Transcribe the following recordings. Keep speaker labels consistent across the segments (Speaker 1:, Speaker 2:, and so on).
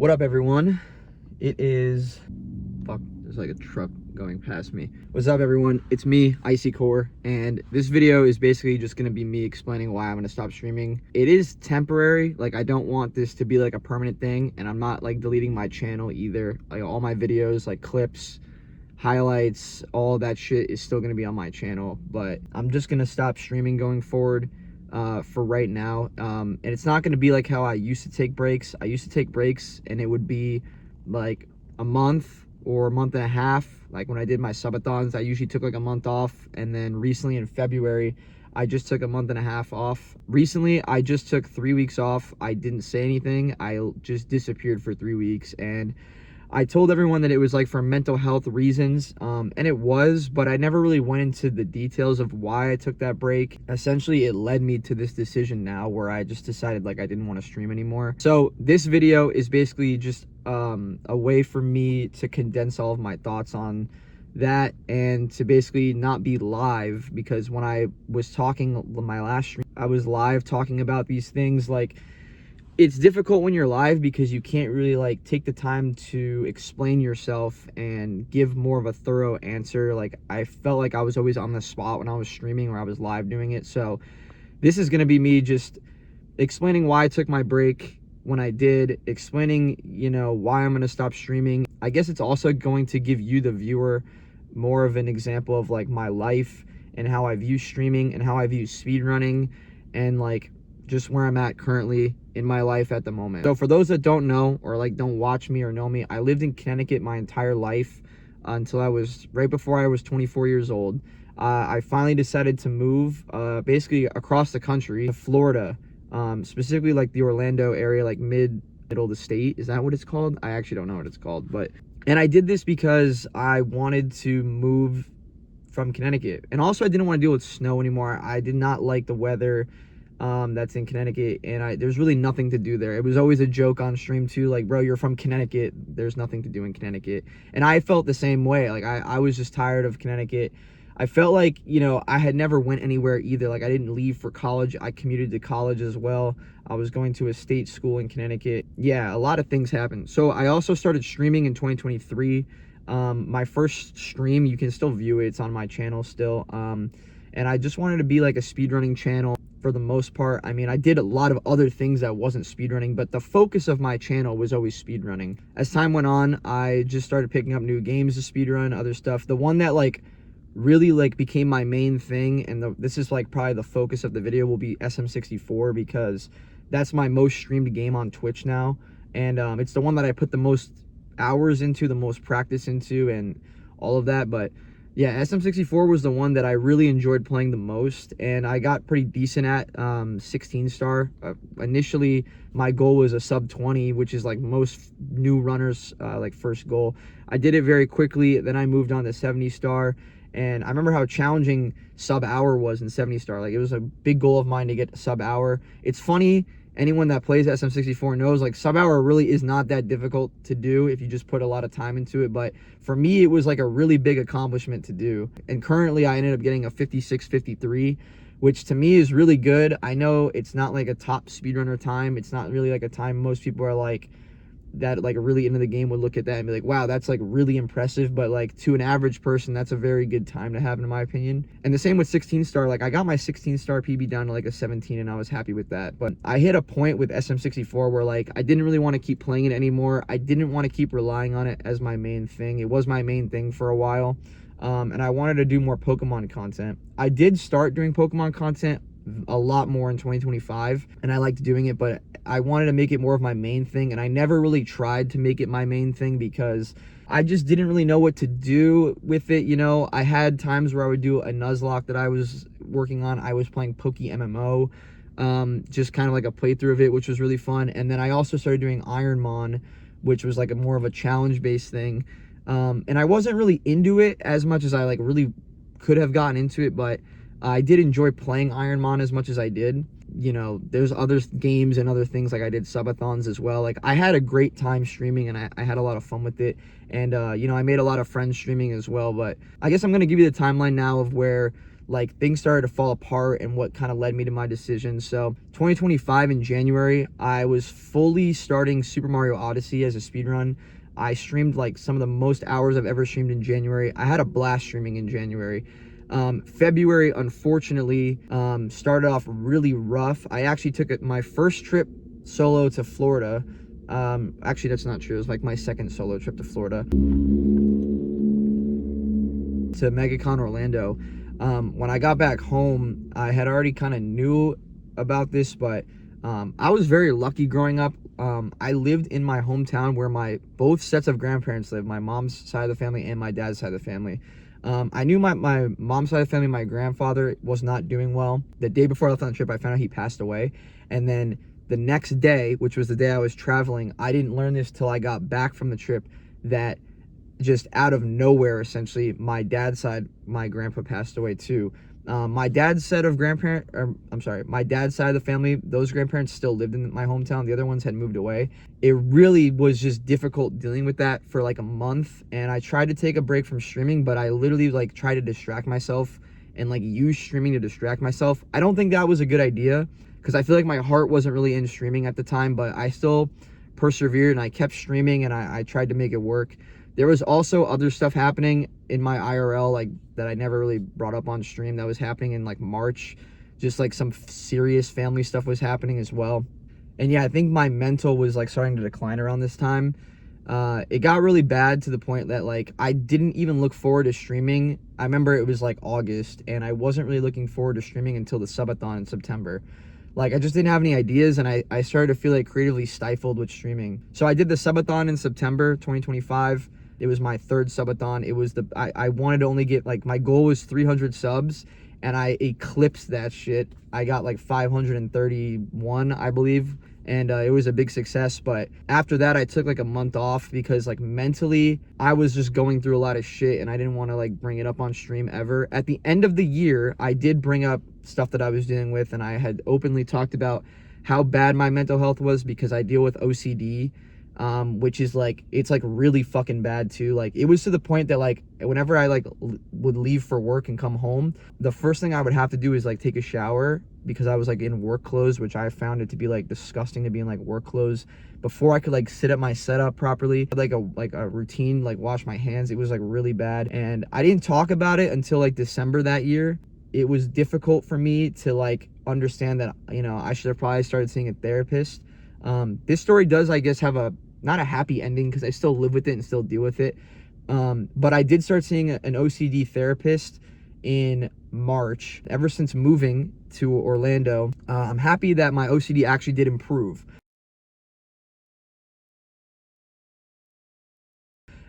Speaker 1: What up, everyone? It is... Fuck, there's like a truck going past me. What's up, everyone? It's me, Icy Core, and this video is basically just gonna be me explaining why I'm gonna stop streaming. It is temporary. Like, I don't want this to be like a permanent thing, and I'm not like deleting my channel either. Like, all my videos, like clips, highlights, all that shit is still gonna be on my channel, but I'm just gonna stop streaming going forward for right now. And it's not gonna be like how I used to take breaks. I used to take breaks and it would be like a month or a month and a half. Like when I did my subathons, I usually took like a month off, and then recently in February I just took a month and a half off. Recently I just took 3 weeks off. I didn't say anything. I just disappeared for 3 weeks, and I told everyone that it was like for mental health reasons, and it was, but I never really went into the details of why I took that break. Essentially, it led me to this decision now where I just decided like I didn't want to stream anymore. So this video is basically just a way for me to condense all of my thoughts on that, and to basically not be live, because when I was talking my last stream, I was live talking about these things. Like, it's difficult when you're live because you can't really like take the time to explain yourself and give more of a thorough answer. Like, I felt like I was always on the spot when I was streaming or I was live doing it. So this is going to be me just explaining why I took my break when I did, explaining, you know, why I'm going to stop streaming. I guess it's also going to give you, the viewer, more of an example of like my life and how I view streaming and how I view speedrunning, and like just where I'm at currently in my life at the moment. So for those that don't know, or like don't watch me or know me, I lived in Connecticut my entire life until I was right before I was 24 years old. I finally decided to move basically across the country to Florida, specifically like the Orlando area, like middle of the state. Is that what it's called? I actually don't know what it's called, and I did this because I wanted to move from Connecticut, and also I didn't want to deal with snow anymore. I did not like the weather that's in Connecticut, and there's really nothing to do there. It was always a joke on stream too, like, bro, you're from Connecticut, there's nothing to do in Connecticut. And I felt the same way. Like, I was just tired of Connecticut. I felt like, you know, I had never went anywhere either. Like, I didn't leave for college. I commuted to college as well. I was going to a state school in Connecticut. Yeah, a lot of things happened. So I also started streaming in 2023. My first stream, you can still view it, it's on my channel still. And I just wanted to be like a speedrunning channel for the most part. I mean, I did a lot of other things that wasn't speedrunning, but the focus of my channel was always speedrunning. As time went on, I just started picking up new games to speedrun, other stuff. The one that like really like became my main thing, and this is like probably the focus of the video, will be SM64, because that's my most streamed game on Twitch now. And it's the one that I put the most hours into, the most practice into, and all of that. But yeah, SM64 was the one that I really enjoyed playing the most, and I got pretty decent at 16 star. Initially, my goal was a sub 20, which is like most new runners like first goal. I did it very quickly, then I moved on to 70 star, and I remember how challenging sub hour was in 70 star. Like, it was a big goal of mine to get sub hour. It's funny, anyone that plays SM64 knows, like, sub hour really is not that difficult to do if you just put a lot of time into it. But for me, it was like a really big accomplishment to do. And currently I ended up getting a 56:53, which to me is really good. I know it's not like a top speedrunner time. It's not really like a time most people are like that, like really into the game, would look at that and be like, wow, that's like really impressive. But like to an average person, that's a very good time to have, in my opinion. And the same with 16 star. Like, I got my 16 star PB down to like a 17, and I was happy with that. But I hit a point with SM64 where like I didn't really want to keep playing it anymore. I didn't want to keep relying on it as my main thing. It was my main thing for a while, and I wanted to do more Pokemon content. I did start doing Pokemon content a lot more in 2025, and I liked doing it, but I wanted to make it more of my main thing, and I never really tried to make it my main thing because I just didn't really know what to do with it. You know, I had times where I would do a Nuzlocke that I was working on. I was playing Poke MMO, just kind of like a playthrough of it, which was really fun. And then I also started doing Ironmon, which was like a more of a challenge based thing, and I wasn't really into it as much as I like really could have gotten into it, but I did enjoy playing Ironmon as much as I did. You know, there's other games and other things, like I did subathons as well. Like, I had a great time streaming, and I had a lot of fun with it. And, you know, I made a lot of friends streaming as well. But I guess I'm going to give you the timeline now of where like things started to fall apart and what kind of led me to my decision. So 2025 in January, I was fully starting Super Mario Odyssey as a speedrun. I streamed like some of the most hours I've ever streamed in January. I had a blast streaming in January. February, unfortunately, started off really rough. I actually took my first trip solo to Florida. Actually, that's not true. It was like my second solo trip to Florida, to MegaCon Orlando. When I got back home, I had already kind of knew about this, but I was very lucky growing up. I lived in my hometown where both sets of grandparents live, my mom's side of the family and my dad's side of the family. I knew my mom's side of the family, my grandfather was not doing well. The day before I left on the trip, I found out he passed away. And then the next day, which was the day I was traveling, I didn't learn this till I got back from the trip, that just out of nowhere, essentially, my dad's side, my grandpa passed away too. My dad's set of my dad's side of the family, those grandparents still lived in my hometown. The other ones had moved away. It really was just difficult dealing with that for like a month. And I tried to take a break from streaming, but I literally like tried to distract myself and like use streaming to distract myself. I don't think that was a good idea, because I feel like my heart wasn't really in streaming at the time, but I still persevered and I kept streaming and I tried to make it work. There was also other stuff happening in my IRL, like that I never really brought up on stream, that was happening in like March. Just like some serious family stuff was happening as well. And yeah, I think my mental was like starting to decline around this time. It got really bad to the point that like I didn't even look forward to streaming. I remember it was like August and I wasn't really looking forward to streaming until the subathon in September. Like I just didn't have any ideas, and I started to feel like creatively stifled with streaming. So I did the subathon in September 2025. It was my third subathon. It was I wanted to only get, like, my goal was 300 subs, and I eclipsed that shit. I got like 531, I believe, and it was a big success. But after that, I took like a month off because like mentally I was just going through a lot of shit and I didn't want to like bring it up on stream ever. At the end of the year, I did bring up stuff that I was dealing with, and I had openly talked about how bad my mental health was because I deal with OCD, which is like, it's like really fucking bad too. Like it was to the point that like whenever I like would leave for work and come home, the first thing I would have to do is like take a shower, because I was like in work clothes, which I found it to be like disgusting to be in like work clothes before I could like sit at my setup properly, like a routine, like wash my hands. It was like really bad, and I didn't talk about it until like December that year. It was difficult for me to like understand that, you know, I should have probably started seeing a therapist. This story does, I guess, have not a happy ending, because I still live with it and still deal with it. But I did start seeing an OCD therapist in March. Ever since moving to Orlando, I'm happy that my OCD actually did improve.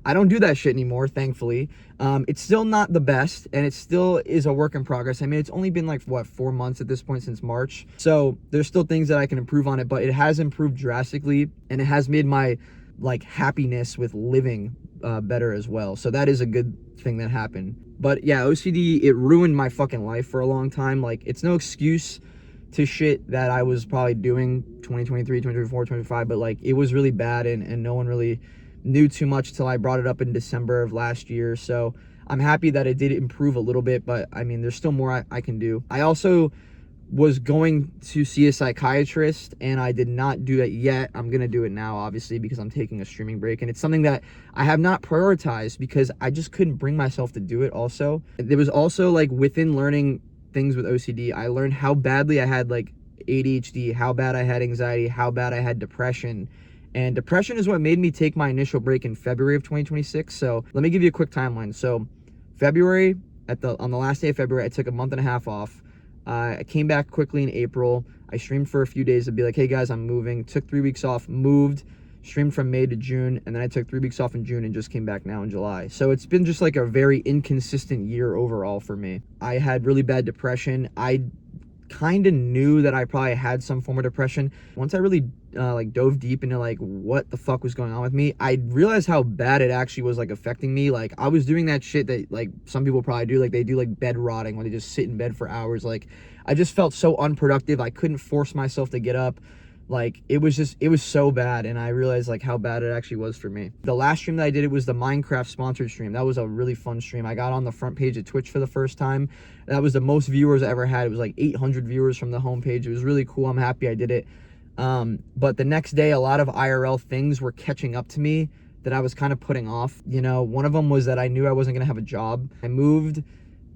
Speaker 1: I don't do that shit anymore, thankfully. It's still not the best, and it still is a work in progress. I mean, it's only been like, what, 4 months at this point since March. So there's still things that I can improve on it, but it has improved drastically, and it has made my like happiness with living better as well. So that is a good thing that happened. But yeah, OCD, it ruined my fucking life for a long time. Like, it's no excuse to shit that I was probably doing 2023, 2024, 2025, but like it was really bad, and no one really knew too much till I brought it up in December of last year. So I'm happy that it did improve a little bit, but I mean, there's still more I can do. I also was going to see a psychiatrist, and I did not do that yet. I'm gonna do it now, obviously, because I'm taking a streaming break, and it's something that I have not prioritized because I just couldn't bring myself to do it. Also, there was also like within learning things with OCD, I learned how badly I had like ADHD, how bad I had anxiety, how bad I had depression. And depression is what made me take my initial break in February of 2026. So let me give you a quick timeline. So February, on the last day of February, I took a month and a half off. I came back quickly in April. I streamed for a few days to be like, hey guys, I'm moving. Took 3 weeks off, moved, streamed from May to June, and then I took 3 weeks off in June and just came back now in July. So it's been just like a very inconsistent year overall for me. I had really bad depression. I kind of knew that I probably had some form of depression. Once I really like dove deep into like what the fuck was going on with me, I realized how bad it actually was like affecting me. Like I was doing that shit that like some people probably do, like they do like bed rotting, where they just sit in bed for hours. Like I just felt so unproductive. I couldn't force myself to get up. Like, it was so bad, and I realized like how bad it actually was for me. The last stream that I did, it was the Minecraft sponsored stream. That was a really fun stream. I got on the front page of Twitch for the first time. That was the most viewers I ever had. It was like 800 viewers from the homepage. It was really cool. I'm happy I did it. But the next day, a lot of IRL things were catching up to me that I was kind of putting off. You know, one of them was that I knew I wasn't gonna have a job. I moved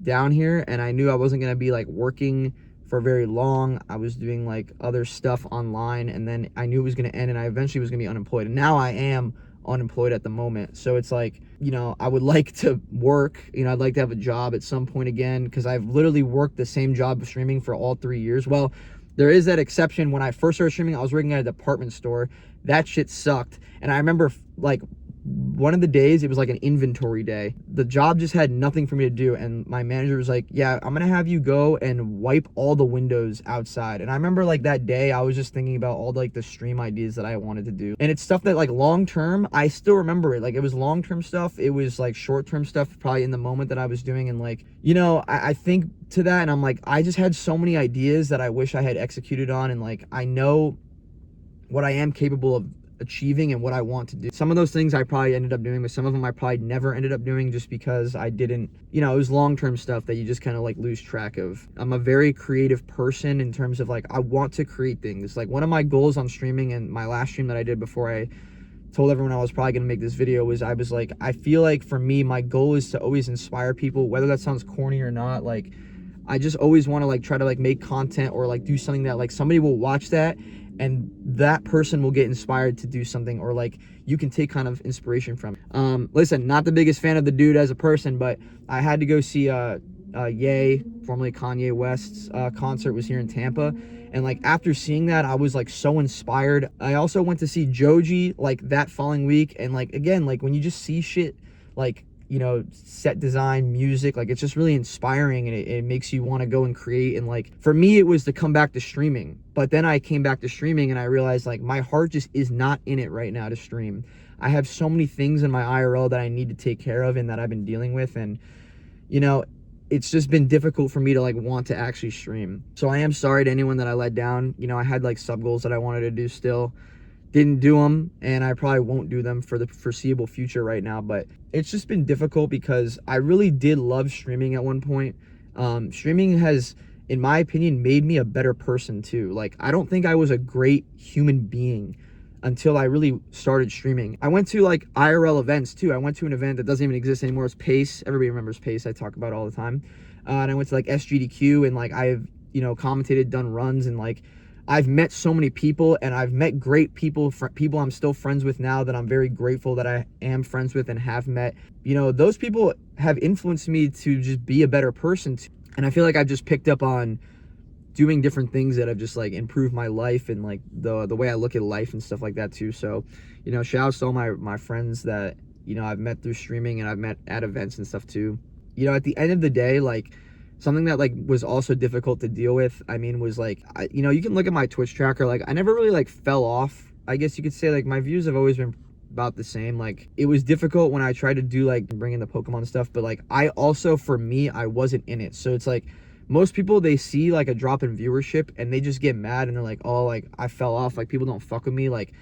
Speaker 1: down here and I knew I wasn't gonna be like working for very long. I was doing like other stuff online, and then I knew it was gonna end, and I eventually was gonna be unemployed. And now I am unemployed at the moment. So it's like, you know, I would like to work, you know, I'd like to have a job at some point again, because I've literally worked the same job of streaming for all 3 years. Well, there is that exception. When I first started streaming, I was working at a department store. That shit sucked. And I remember like one of the days, it was like an inventory day. The job just had nothing for me to do, and my manager was like, yeah, I'm gonna have you go and wipe all the windows outside. And I remember like that day, I was just thinking about all like the stream ideas that I wanted to do, and it's stuff that like long term, I still remember it. Like, it was long term stuff, it was like short term stuff probably in the moment that I was doing. And like, you know, I think to that, and I'm like, I just had so many ideas that I wish I had executed on, and like, I know what I am capable of achieving and what I want to do. Some of those things I probably ended up doing, but some of them I probably never ended up doing, just because I didn't, you know, it was long-term stuff that you just kind of like lose track of. I'm a very creative person in terms of like, I want to create things. Like, one of my goals on streaming, and my last stream that I did before I told everyone I was probably gonna make this video, was I was like, I feel like for me, my goal is to always inspire people, whether that sounds corny or not. Like, I just always want to like try to like make content or like do something that like somebody will watch that, and that person will get inspired to do something, or like you can take kind of inspiration from it. Listen, not the biggest fan of the dude as a person, but I had to go see Ye, formerly Kanye West's concert, was here in Tampa, and like after seeing that, I was like so inspired. I also went to see Joji like that following week, and like again, like when you just see shit like, you know, set design, music, like it's just really inspiring, and it makes you want to go and create. And like for me, it was to come back to streaming, but then I came back to streaming and I realized like my heart just is not in it right now to stream. I have so many things in my IRL that I need to take care of and that I've been dealing with, and you know, it's just been difficult for me to like want to actually stream. So I am sorry to anyone that I let down. You know, I had like sub goals that I wanted to do still. Didn't do them, and I probably won't do them for the foreseeable future right now. But it's just been difficult because I really did love streaming at one point. Streaming has, in my opinion, made me a better person too. Like, I don't think I was a great human being until I really started streaming. I went to like IRL events too. I went to an event that doesn't even exist anymore. It's Pace. Everybody remembers Pace. I talk about it all the time. And I went to like SGDQ, and like I've, you know, commentated, done runs, and like I've met so many people, and I've met great people, people I'm still friends with now that I'm very grateful that I am friends with and have met. You know, those people have influenced me to just be a better person. And I feel like I've just picked up on doing different things that have just like improved my life, and like the way I look at life and stuff like that too. So, you know, shout out to all my friends that, you know, I've met through streaming, and I've met at events and stuff too. You know, at the end of the day, like, something that like was also difficult to deal with, I mean, was like, you know, you can look at my Twitch tracker, like I never really like fell off, I guess you could say. Like, my views have always been about the same. Like, it was difficult when I tried to do like bring in the Pokemon stuff, but like I also, for me, I wasn't in it. So it's like, most people, they see like a drop in viewership and they just get mad, and they're like, oh, like I fell off, like people don't fuck with me. Like,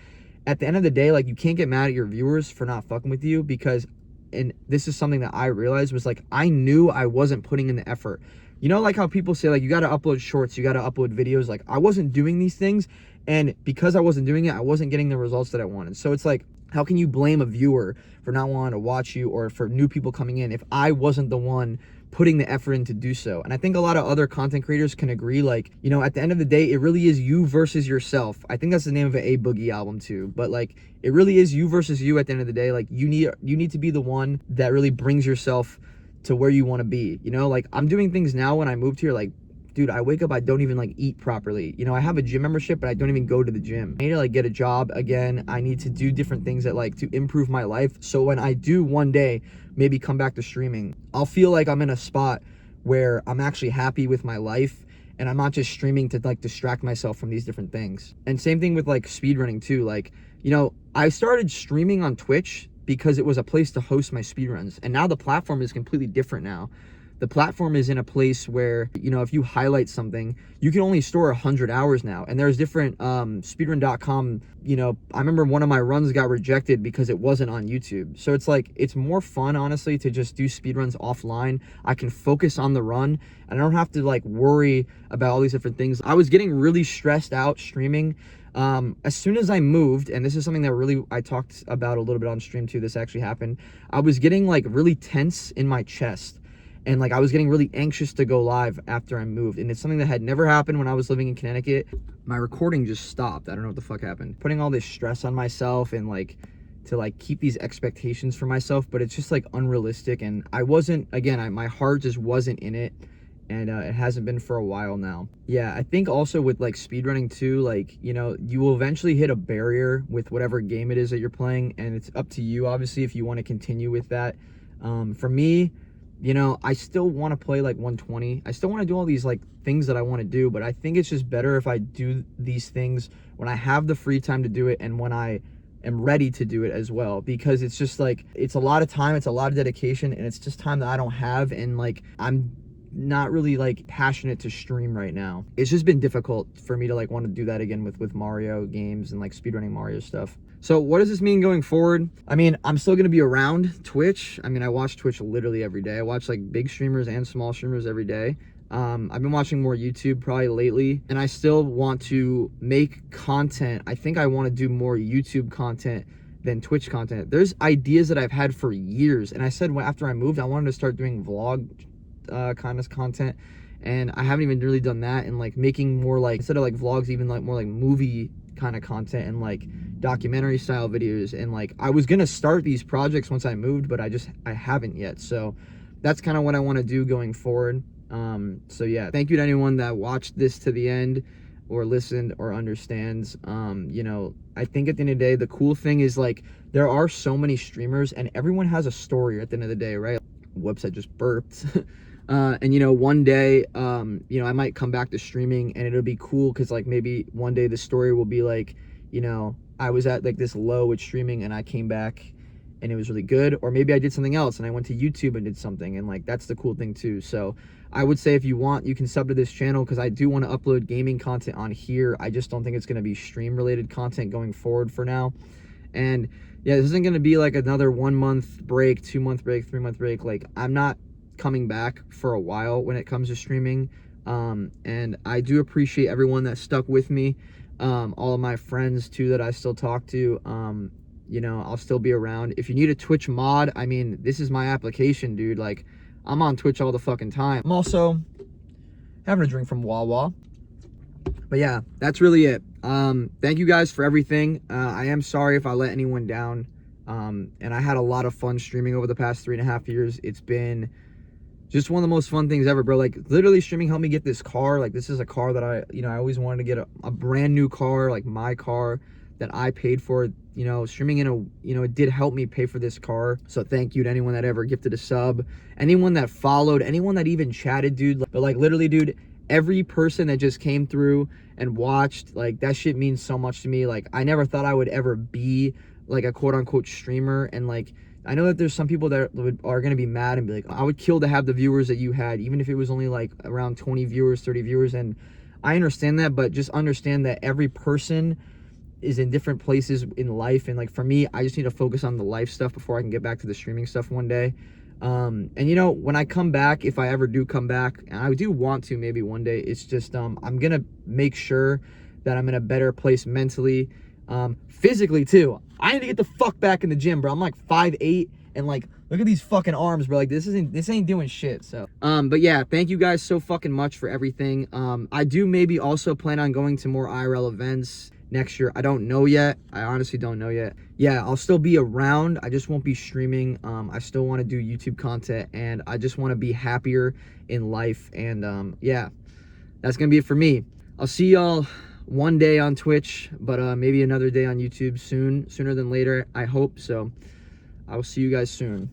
Speaker 1: at the end of the day, like, you can't get mad at your viewers for not fucking with you, because, and this is something that I realized, was like, I knew I wasn't putting in the effort. You know, like how people say like, you got to upload shorts, you got to upload videos. Like, I wasn't doing these things, and because I wasn't doing it, I wasn't getting the results that I wanted. So it's like, how can you blame a viewer for not wanting to watch you, or for new people coming in, if I wasn't the one putting the effort in to do so? And I think a lot of other content creators can agree, like, you know, at the end of the day, it really is you versus yourself. I think that's the name of an A Boogie album too, but like, it really is you versus you at the end of the day. Like, you need to be the one that really brings yourself to where you want to be. You know, like, I'm doing things now when I moved here, like, dude, I wake up, I don't even like eat properly. You know, I have a gym membership, but I don't even go to the gym. I need to like get a job again. I need to do different things that like to improve my life, so when I do one day maybe come back to streaming, I'll feel like I'm in a spot where I'm actually happy with my life, and I'm not just streaming to like distract myself from these different things. And same thing with like speedrunning too. Like, you know, I started streaming on Twitch because it was a place to host my speedruns, and now the platform is completely different now. the platform is in a place where, you know, if you highlight something, you can only store 100 hours now. And there's different speedrun.com, you know, I remember one of my runs got rejected because it wasn't on YouTube. So it's like, it's more fun, honestly, to just do speedruns offline. I can focus on the run and I don't have to like worry about all these different things. I was getting really stressed out streaming. As soon as I moved, and this is something that really I talked about a little bit on stream too, this actually happened. I was getting like really tense in my chest, and like I was getting really anxious to go live after I moved, and it's something that had never happened when I was living in Connecticut. My recording just stopped. I don't know what the fuck happened. Putting all this stress on myself and like to like keep these expectations for myself, but it's just like unrealistic, and I wasn't, again, my heart just wasn't in it. And it hasn't been for a while now. Yeah, I think also with like speedrunning too, like, you know, you will eventually hit a barrier with whatever game it is that you're playing, and it's up to you, obviously, if you want to continue with that. For me, you know, I still want to play like 120. I still want to do all these like things that I want to do, but I think it's just better if I do these things when I have the free time to do it and when I am ready to do it as well, because it's just like, it's a lot of time, it's a lot of dedication, and it's just time that I don't have, and like I'm not really like passionate to stream right now. It's just been difficult for me to like want to do that again with Mario games and like speedrunning Mario stuff. So what does this mean going forward? I mean, I'm still gonna be around Twitch. I mean, I watch Twitch literally every day. I watch like big streamers and small streamers every day. I've been watching more YouTube probably lately, and I still want to make content. I think I want to do more YouTube content than Twitch content. There's ideas that I've had for years, and I said after I moved, I wanted to start doing vlog kind of content, and I haven't even really done that, and like making more like, instead of like vlogs, even like more like movie kind of content and like documentary style videos. And like I was gonna start these projects once I moved, but I haven't yet. So that's kind of what I want to do going forward. So yeah, thank you to anyone that watched this to the end or listened or understands. You know, I think at the end of the day, the cool thing is like there are so many streamers and everyone has a story at the end of the day, right? Whoops, I just burped. And you know, one day, you know, I might come back to streaming and it'll be cool because like maybe one day the story will be like, you know, I was at like this low with streaming and I came back and it was really good. Or maybe I did something else and I went to YouTube and did something, and like that's the cool thing too. So I would say if you want, you can sub to this channel because I do want to upload gaming content on here. I just don't think it's going to be stream related content going forward for now. And yeah, this isn't going to be like another 1 month break, 2 month break, 3 month break. Like I'm not coming back for a while when it comes to streaming. And I do appreciate everyone that stuck with me. All of my friends too that I still talk to. You know, I'll still be around. If you need a Twitch mod, I mean, this is my application, dude. Like I'm on Twitch all the fucking time. I'm also having a drink from Wawa. But yeah, that's really it. Thank you guys for everything. I am sorry if I let anyone down. And I had a lot of fun streaming over the past 3.5 years. It's been just one of the most fun things ever, bro. Like literally streaming helped me get this car. Like this is a car that I always wanted to get a brand new car, like my car that I paid for. You know, streaming it did help me pay for this car. So thank you to anyone that ever gifted a sub, anyone that followed, anyone that even chatted, dude. But like literally, dude, every person that just came through and watched, like that shit means so much to me. Like I never thought I would ever be like a quote unquote streamer, and like I know that there's some people that are going to be mad and be like, I would kill to have the viewers that you had, even if it was only like around 20 viewers, 30 viewers. And I understand that, but just understand that every person is in different places in life. And like for me, I just need to focus on the life stuff before I can get back to the streaming stuff one day. And you know, when I come back, if I ever do come back, and I do want to maybe one day, it's just I'm gonna make sure that I'm in a better place mentally, physically too. I need to get the fuck back in the gym, bro. I'm like 5'8", and like look at these fucking arms, bro. Like this ain't doing shit. So but yeah, thank you guys so fucking much for everything. I do maybe also plan on going to more IRL events next year. I don't know yet. I honestly don't know yet. Yeah, I'll still be around. I just won't be streaming. I still want to do YouTube content, and I just want to be happier in life. And yeah, that's gonna be it for me. I'll see y'all one day on Twitch, but maybe another day on YouTube sooner than later, I hope. So I will see you guys soon.